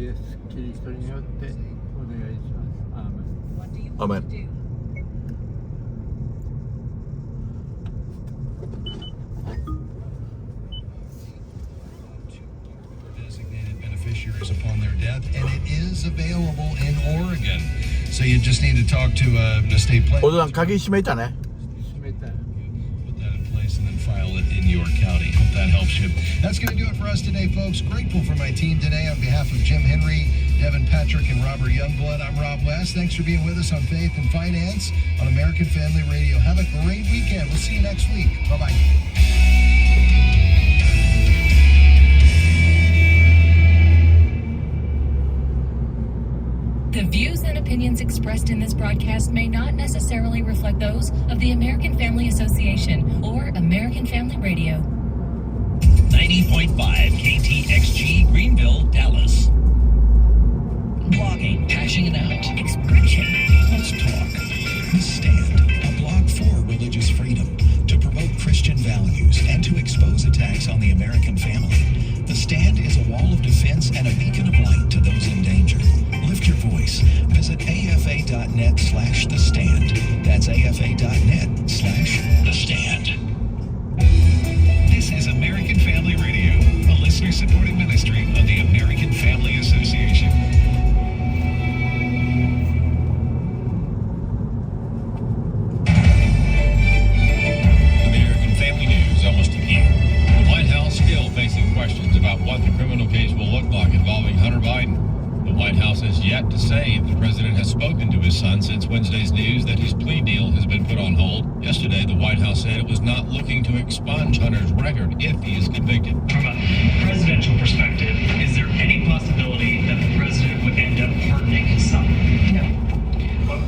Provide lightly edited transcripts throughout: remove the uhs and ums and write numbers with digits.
イエス・キリストによってお願いします。アーメン。アーメン。Designated beneficiaries upon their death, and it is available in Oregon. So you just need to talk to the state plan. お父さん鍵閉めたね。閉めたい。 Put that in place and then file it in your county. Hope that helps you. That's going to do it for us today, folks. Grateful for my team today on behalf of Jim Henry, Devin Patrick, and Robert Youngblood. I'm Rob West. Thanks for being with us on Faith and Finance on American Family Radio. Have a great weekend. We'll see you next week. Bye-bye. The views and opinions expressed in this broadcast may not necessarily reflect those of the American Family Association or American Family Radio. 90.5 KTXG Greenville, Dallas. Blogging, hashing it out, expression. Let's talk. The Stand, a blog for religious freedom, to promote Christian values and to expose attacks on the American family. The Stand is a wall of defense and a beacon of light to those in danger. Lift your voice. Visit afa.net/The Stand. That's afa.net/The Stand. This is American Family Radio, a listener-supported ministry of the American Family Association. American Family News almost a year. The White House still facing questions about what the criminal case will look like involving Hunter Biden. The White House has yet to say if the president has spoken to his son since Wednesday's news that his plea deal has been put on hold. Yesterday, the White House said it was not looking to expunge Hunter's record if he is convicted. From a presidential perspective, is there any possibility that the president would end up pardoning his son? No.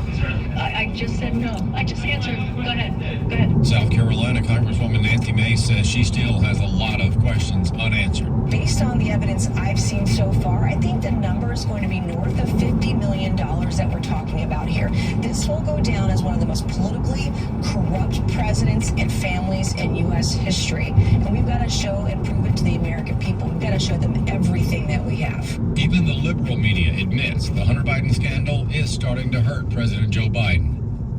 Is there I just said no. I just answered. Go ahead. Go ahead. South Carolina Congresswoman Nancy Mace says she still has a lot of questions unanswered. Based on the evidence I've seen so far, I think the number is going to be north of $50 million that we're talking about here. This will go down as one of the most politically corrupt presidents and families in U.S. history. And we've got to show and prove it to the American people. We've got to show them everything that we have. Even the liberal media admits the Hunter Biden scandal is starting to hurt President Joe Biden.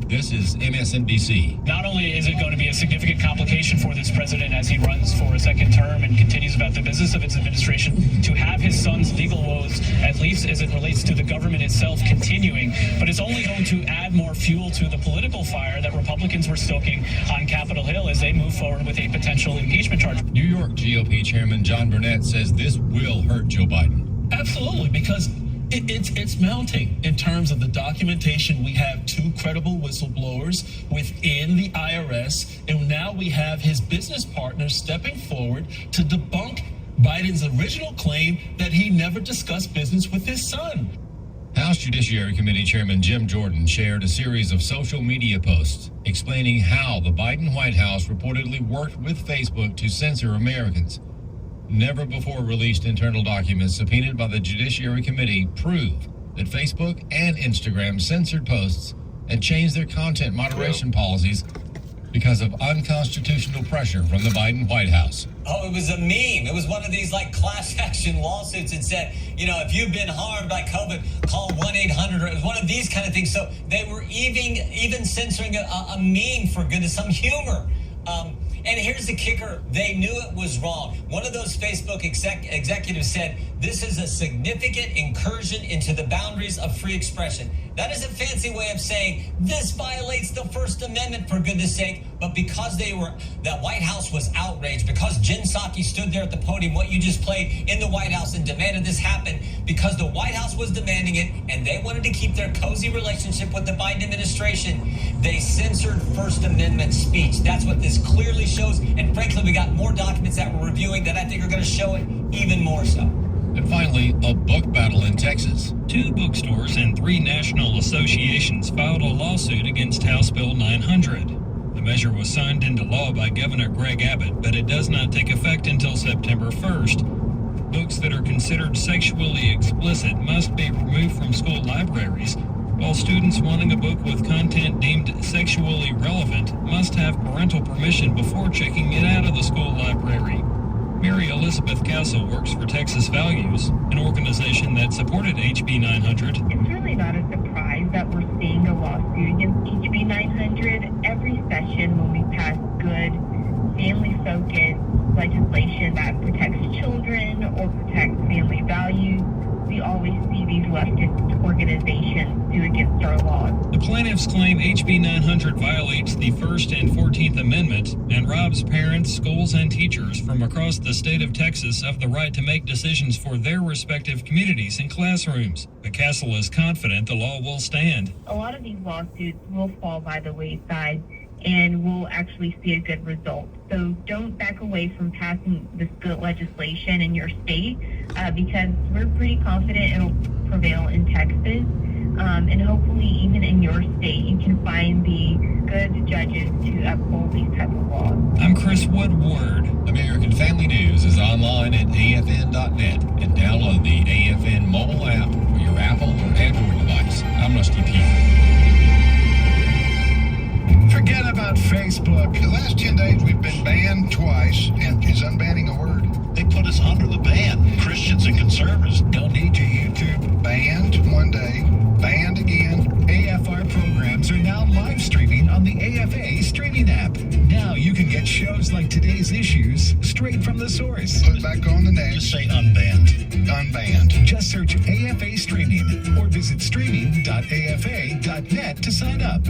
This is MSNBC. Not only is it going to be a significant complication for this president as he runs for a second term and continues about the business of its administration to have his son's legal woes, at least as it relates to the government itself, continuing, but it's only going to add more fuel to the political fire that Republicans were stoking on Capitol Hill as they move forward with a potential impeachment charge. New York GOP Chairman John Burnett says this will hurt Joe Biden. Absolutely, because it's mounting in terms of the documentation. We have two credible whistleblowers within the IRS, and now we have his business partners stepping forward to debunk Biden's original claim that he never discussed business with his son. House Judiciary Committee Chairman Jim Jordan shared a series of social media posts explaining how the Biden White House reportedly worked with Facebook to censor Americans. Never before released internal documents subpoenaed by the Judiciary Committee prove that Facebook and Instagram censored posts and changed their content moderation policies because of unconstitutional pressure from the Biden White House. Oh, it was a meme. It was one of these like class action lawsuits that said, if you've been harmed by COVID, call 1-800, or it was one of these kind of things. So they were even censoring a meme, for goodness, some humor. And here's the kicker. They knew it was wrong. One of those Facebook executives said, this is a significant incursion into the boundaries of free expression. That is a fancy way of saying this violates the First Amendment, for goodness sake. But because that White House was outraged, because Jen Psaki stood there at the podium, what you just played, in the White House and demanded this happen, because the White House was demanding it and they wanted to keep their cozy relationship with the Biden administration, they censored First Amendment speech. That's what this clearly shows. And frankly, we got more documents that we're reviewing that I think are going to show it even more so. And finally, a book battle in Texas. 2 bookstores and 3 national associations filed a lawsuit against House Bill 900. The measure was signed into law by Governor Greg Abbott, but it does not take effect until September 1st. Books that are considered sexually explicit must be removed from school libraries, while students wanting a book with content deemed sexually relevant must have parental permission before checking it out of the school library. Mary Elizabeth Castle works for Texas Values, an organization that supported HB 900. It's really not a surprise that we're seeing a lawsuit against HB 900 every session when we pass good, family-focused legislation that protects children or protects family values. We always see these leftist organizations do against our laws. The plaintiffs claim HB 900 violates the First and 14th Amendment and robs parents, schools, and teachers from across the state of Texas of the right to make decisions for their respective communities and classrooms. The Castle is confident the law will stand. A lot of these lawsuits will fall by the wayside and we'll actually see a good result. So don't back away from passing this good legislation in your state because we're pretty confident it'll prevail in Texas. And hopefully even in your state you can find the good judges to uphold these type of laws. I'm Chris Woodward. American Family News is online at afn.net and download the AFN mobile app for your Apple or Android device. I'm Rusty P. Forget about Facebook. The last 10 days we've been banned twice, and is unbanning a word? They put us under the ban. Christians and conservatives Don't need your YouTube. Banned one day, banned again. AFR programs are now live streaming on the AFA streaming app. Now you can get shows like today's issues straight from the source. Put back on the next. Just say unbanned. Unbanned. Just search AFA streaming or visit streaming.afa.net to sign up.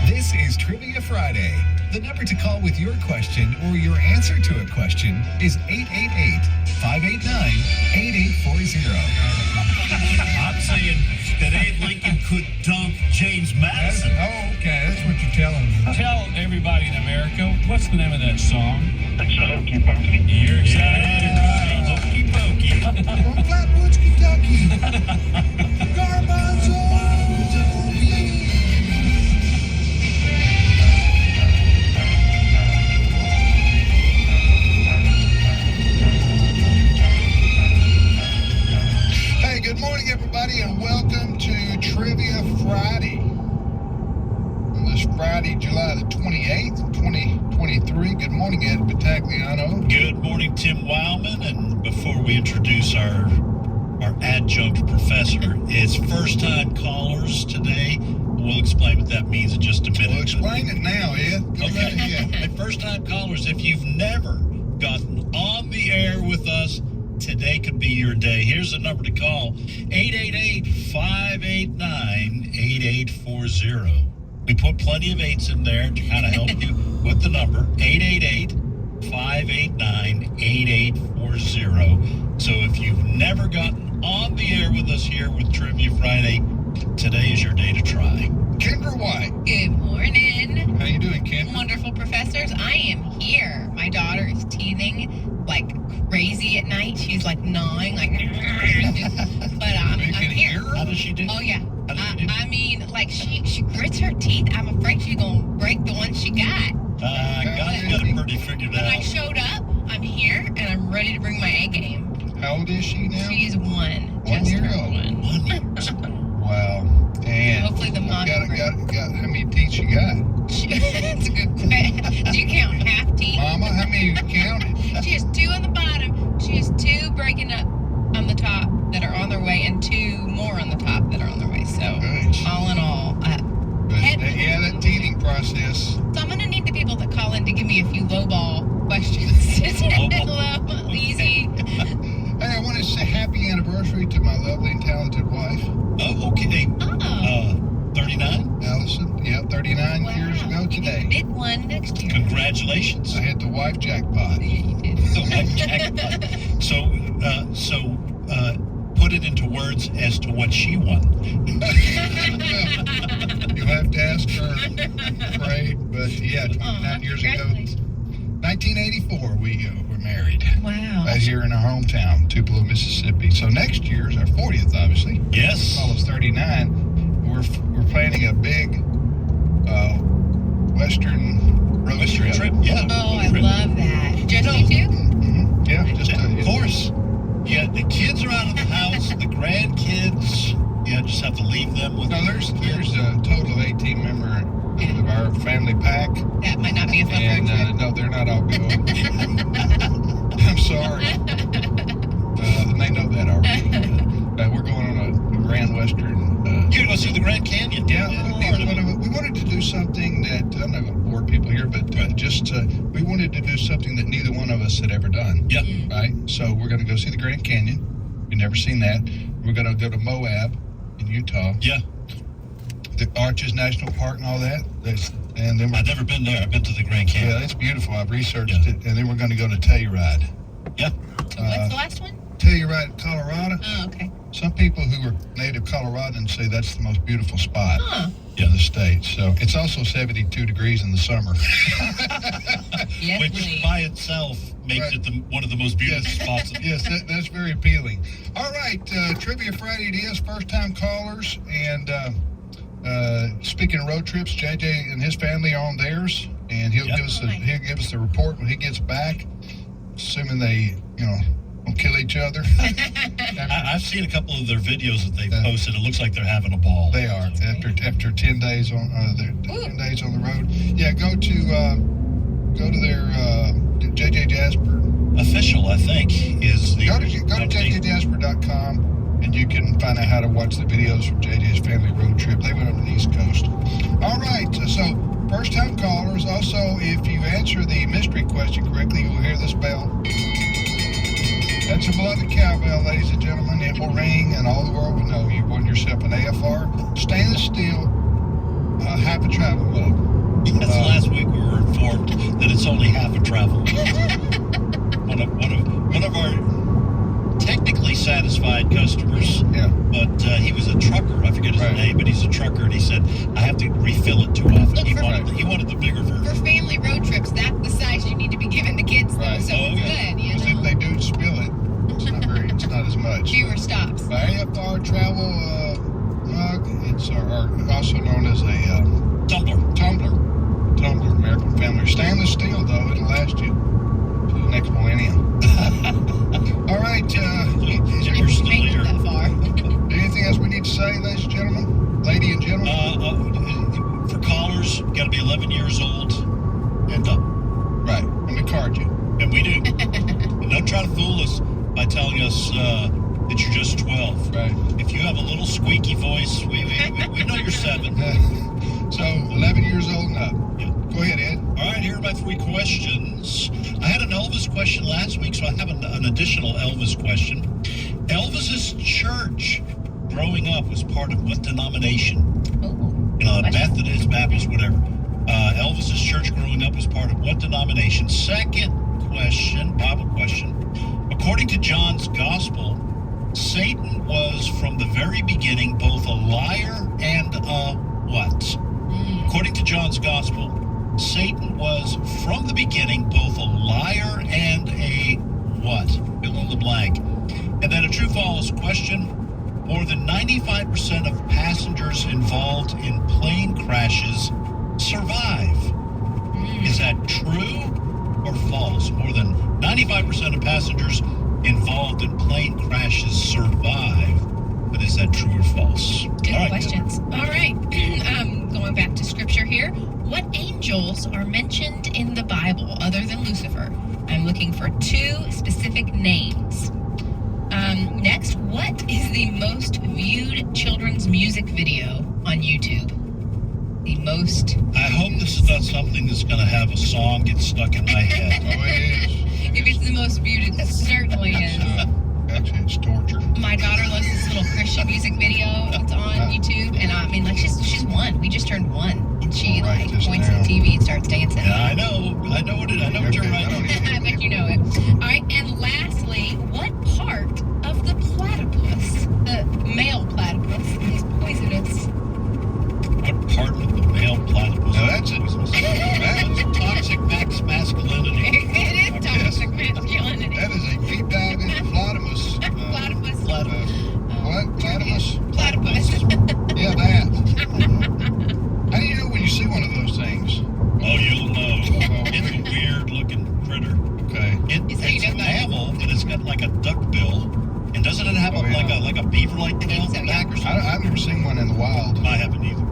This is Trivia Friday. The number to call with your question or your answer to a question is 888-589-8840. I'm saying that Abe Lincoln could dunk James Madison. Okay, that's what you're telling me. Tell everybody in America, what's the name of that song? It's a hokey pokey. You're exactly right. Hokey pokey. From Flatwoods, Kentucky. Garbanzo. Hey, good morning, everybody, and welcome to Trivia Friday. On this Friday, July the 28th, 2023. Good morning, Ed Battagliano. Good morning, Tim Wildman. And before we introduce our adjunct professor, it's first-time callers today. We'll explain what that means in just a minute. Well, explain it now, Ed. Go right ahead. And first-time callers, if you've never gotten on the air with us, today could be your day. Here's the number to call, 888-589-8840. We put plenty of eights in there to kind of help you with the number, 888-589-8840. So if you've never gotten on the air with us here with Trivia Friday, today is your day to try. Kendra White. Good morning. How you doing, Kendra? Wonderful professors. I am here. My daughter is teething like crazy at night. She's like gnawing, like, but I'm here. How does she do? Oh yeah. I mean, like she grits her teeth. I'm afraid she's gonna break the one she got. God's got it pretty figured But I out. showed up. I'm here, and I'm ready to bring my A game. How old is she now? She's 1. 1 Just year turned old. 1. 1 year. Wow. And Hopefully the mom. got how many teeth you got? That's a good question. Do you count half teeth? Mama, how many you counted? She has 2 on the bottom. She has 2 breaking up on the top that are on their way, and 2 more on the top that are on their way. So Good. all in all, But that teething process. So I'm gonna need the people that call in to give me a few lowball questions. Low, easy. Hey, I want to say happy anniversary to my lovely and talented wife, Oh, okay. Oh. 39? Allison. Yeah, 39 years ago You get today. the big one next year. Congratulations. I hit the wife jackpot. Yeah, you did. So, put it into words as to what she won. You'll have to ask her, I'm afraid. But yeah, 29 years ago, 1984, we were married. Wow. Right here in our hometown, Tupelo, Mississippi. So next year's our 40th, obviously. Yes. Almost 39. We're planning a big Western road trip. Yeah. Oh, I love that. Just you two? Mm-hmm. Yeah, just Of course. Yeah, the kids are out of the house, the grandkids, just have to leave them with. No, there's a total of 18 members of our family pack. That might not be a fun And road trip. no, not all go. I'm sorry. And they know that already. We're going on a Grand Western. You're going to go see the Grand Canyon. Yeah, we wanted to do something that, I'm not going to bore people here, but we wanted to do something that neither one of us had ever done. Yeah. Right? So we're going to go see the Grand Canyon. We've never seen that. We're going to go to Moab in Utah. Yeah. The Arches National Park and all that. And then I've never been there. I've been to the Grand Canyon. Yeah, it's beautiful. I've researched it. And then we're going to go to Telluride. Yeah. What's the last one? Telluride, Colorado. Oh, okay. Some people who are native Coloradans say that's the most beautiful spot in the state. So it's also 72 degrees in the summer. Yes, Which please. by itself makes it one of the most beautiful spots. Yes, that's very appealing. All right, Trivia Friday it is. First-time callers. And speaking of road trips, JJ and his family are on theirs. And he'll give us the report when he gets back, assuming they, will kill each other. I've seen a couple of their videos that they've posted. It looks like they're having a ball. They are after 10 days on 10 days on the road. Yeah, go to their JJ Jasper official. I think is the go to jjjasper.com and you can find out how to watch the videos from JJ's family road trip. They went on the East Coast. All right, so first time callers. Also, if you answer the mystery question correctly, you will hear this bell. That's a beloved cowbell, ladies and gentlemen. It will ring, and all the world will know you won yourself an AFR stainless steel half a travel mug. Yes, last week we were informed that it's only half a travel mug. one of our technically satisfied customers. Yeah. But he was a trucker. I forget his name, but he's a trucker, and he said I have to refill it too often. He wanted the bigger version. For family road trips, that's the size you need to be giving the kids, though. So it's good, you know. If they do spill it, it's not as much. Fewer stops. The AFR travel mug, it's also known as a tumbler, American Family. Stainless steel, though, it'll last you to the next millennium. All right, you're still here. That far. Anything else we need to say, ladies and gentlemen? Lady and gentlemen? For callers, got to be 11 years old and up. Right, and we card you. And we do. And don't try to fool us by telling us that you're just 12. Right. If you have a little squeaky voice, we know you're 7. So 11 years old and up. Yeah. Go ahead, Ed. All right, here are my 3 questions. I had an Elvis question last week, so I have an additional Elvis question. Elvis's church growing up was part of what denomination? Methodist, Baptist, whatever. Elvis's church growing up was part of what denomination? Second question, Bible question. According to John's Gospel, Satan was from the very beginning both a liar and a what? According to John's Gospel, Satan was from the beginning both a liar and a what? Fill in the blank. And then a true-false question. More than 95% of passengers involved in plane crashes survive. Is that true or false? More than 95% of passengers involved in plane crashes survive. But is that true or false? Good questions. All right. Going back to scripture here. What angels are mentioned in the Bible other than Lucifer? I'm looking for 2 specific names. Next, what is the most viewed children's music video on YouTube? The most. I hope this is not something that's going to have a song get stuck in my head. Oh, it is. If it's the most viewed, it certainly is. Actually, it's torture. My daughter loves this little Christian music video. It's on YouTube, and I mean, like she's 1. We just turned 1, and she points at the TV and starts dancing. Yeah, I know what you're writing. I bet you know it. All right, and lastly, what part of the platypus, the male platypus, is poisonous? What part of the male platypus? Now that's toxic masculinity. It is toxic masculinity. That is a deep dive into platypus. Platypus. What? Platypus? Platypus. Yeah, that. How do you know when you see one of those things? Oh, you'll know. It's a weird looking critter. Okay. It's a mammal, and it's got like a duck bill. And doesn't it have like a beaver-like tail on the back or something? I've never seen one in the wild. I haven't either.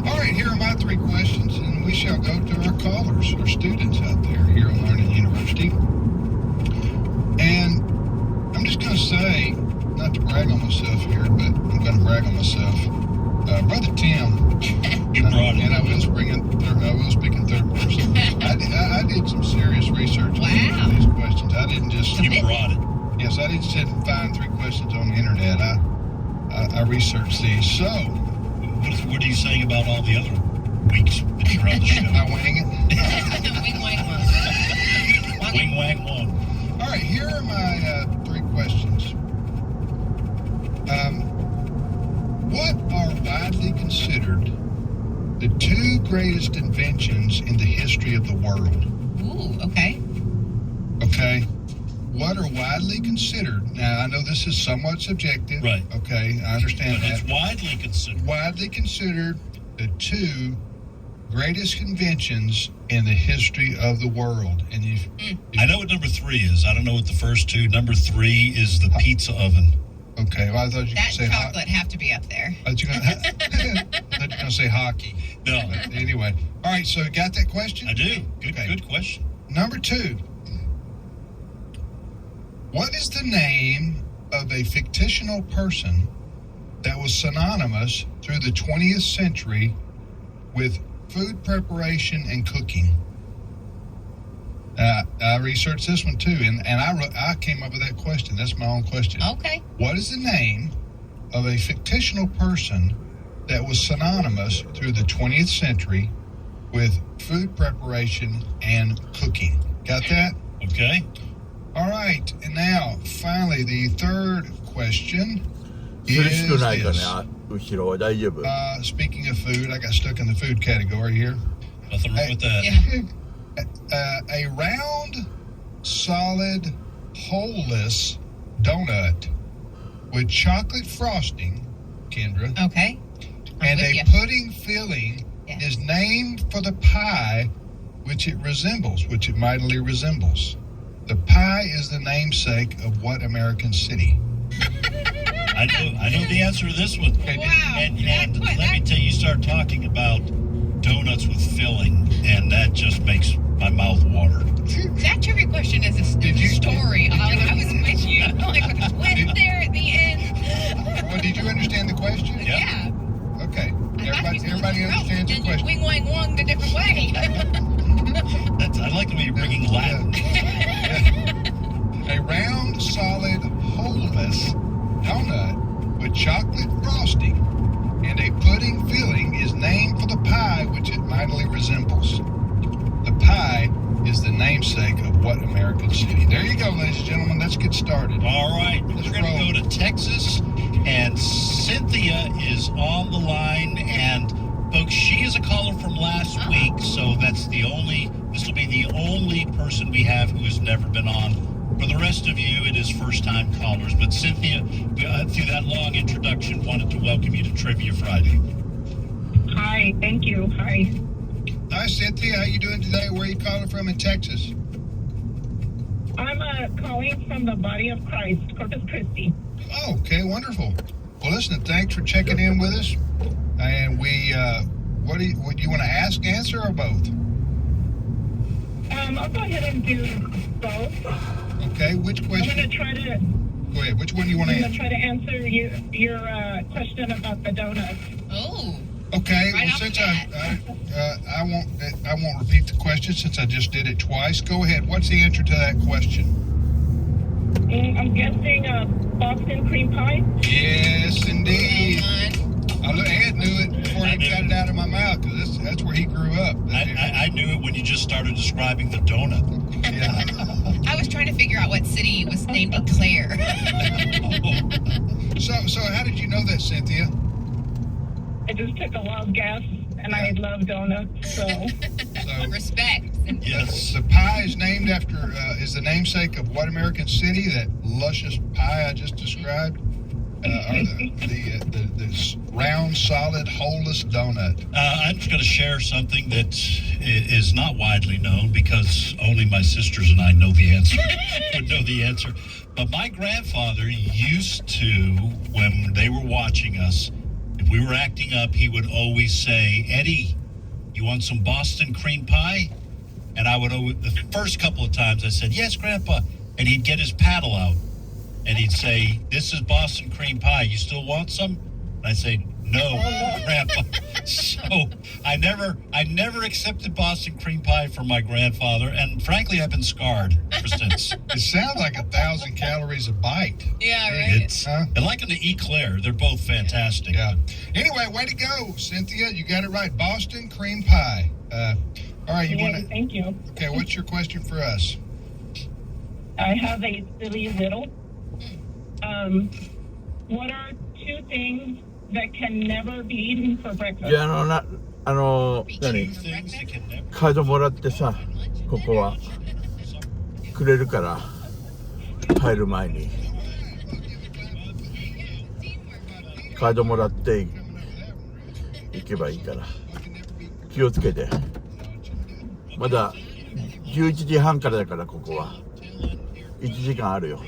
All right, here are my 3 questions, and we shall go to our callers, our students out there here brag on myself. Brother Tim. You brought it. And I will speak in third person. I did some serious research on these questions. I didn't just. You brought it. Yes, I didn't sit and find 3 questions on the internet. I researched these. So, What are you saying about all the other weeks that you're on the show? I wing it. Wing wang one. Wing wang one. All right, here are my 3 questions. What are widely considered the 2 greatest inventions in the history of the world? Ooh, okay. Okay. What are widely considered? Now, I know this is somewhat subjective. Right. Okay, I understand But that. it's widely considered. Widely considered the 2 greatest inventions in the history of the world. And I know what number 3 is. I don't know what the first 2. Number 3 is the pizza oven. Okay, well, I thought you were That going to say chocolate have to be up there. I thought you were going to say hockey. No, But anyway, all right. So, you got that question? I do. Good, Okay. good question. Number 2. What is the name of a fictional person that was synonymous through the 20th century with food preparation and cooking? I researched this one too, and I came up with that question. That's my own question. Okay. What is the name of a fictional person that was synonymous through the 20th century with food preparation and cooking? Got that? Okay. All right, and now finally the third question 苦 is しくないかね this. あ後ろは大丈夫 Speaking of food, I got stuck in the food category here. Nothing wrong with that. Yeah. A round, solid, holeless donut with chocolate frosting, Kendra, Okay. I'm and with a ya. pudding filling Yeah. is named for the pie which it mightily resembles. The pie is the namesake of what American city? I know the answer to this one. Wow. And let me tell you, start talking about donuts with filling, and that just makes my mouth water. That trivia question is a Did you- story. I was with you. Like, went there at the end. Well, did you understand the question? Yeah. Okay. I thought you Everybody were understands the then you question. wing wang wong a different way. I like the way you're bringing Latin. A round, solid, holeless donut with chocolate frosting and a pudding filling is named for the pie which it mightily resembles. The pie is the namesake of what American city? There you go, ladies and gentlemen. Let's get started. All right, Let's we're going to go to Texas, and Cynthia is on the line. And folks, she is a caller from last week, so this will be the only person we have who has never been on. For the rest of you, it is first-time callers. But Cynthia, through that long introduction, wanted to welcome you to Trivia Friday. Hi, thank you. Hi. Hi, Cynthia. How you doing today? Where are you calling from in Texas? I'm calling from the Body of Christ, Corpus Christi. Oh, okay, wonderful. Well, listen, thanks for checking in with us. And what do you want to ask, answer, or both? I'll go ahead and do both. Okay, which I'm question? going to try to Go ahead. Which one do you want to answer? answer your question about the donuts. Oh. Okay. Right Well, off since the I won't repeat the question since I just did it twice. Go ahead. What's the answer to that question? I'm guessing Boston cream pie. Yes, indeed. Ed knew it before I he knew. got it out of my mouth because that's where he grew up. I knew it when you just started describing the donut. Yeah. I was trying to figure out what city was named Eclair. So how did you know that, Cynthia? I just took a wild guess, and I love donuts, so. So Respect. Yes. the pie is named after is the namesake of what American city? That luscious pie I just described, or the round, solid, holeless donut. I'm just going to share something that is not widely known because only my sisters and I know the answer. Would know the answer. But my grandfather used to, when they were watching us, if we were acting up, he would always say, "Eddie, you want some Boston cream pie?" And I would always, the first couple of times I said, "Yes, Grandpa." And he'd get his paddle out and he'd say, "This is Boston cream pie. You still want some?" And I say, no, Grandpa. So I never accepted Boston cream pie from my grandfather, and frankly, I've been scarred ever since. It sounds like 1,000 calories a bite. Yeah, right. It's and like in the Eclair, they're both fantastic. Yeah. Anyway, way to go, Cynthia. You got it right. Boston cream pie. All right, you want to? Thank you. Okay, what's your question for us? I have a silly riddle. What are 2 things that can never be eaten for breakfast? じゃあ何 Things that can never カードもらってさ、ここはくれるから入る前にカードもらって行けばいいから気をつけて。まだ11時半からだからここは1時間あるよ。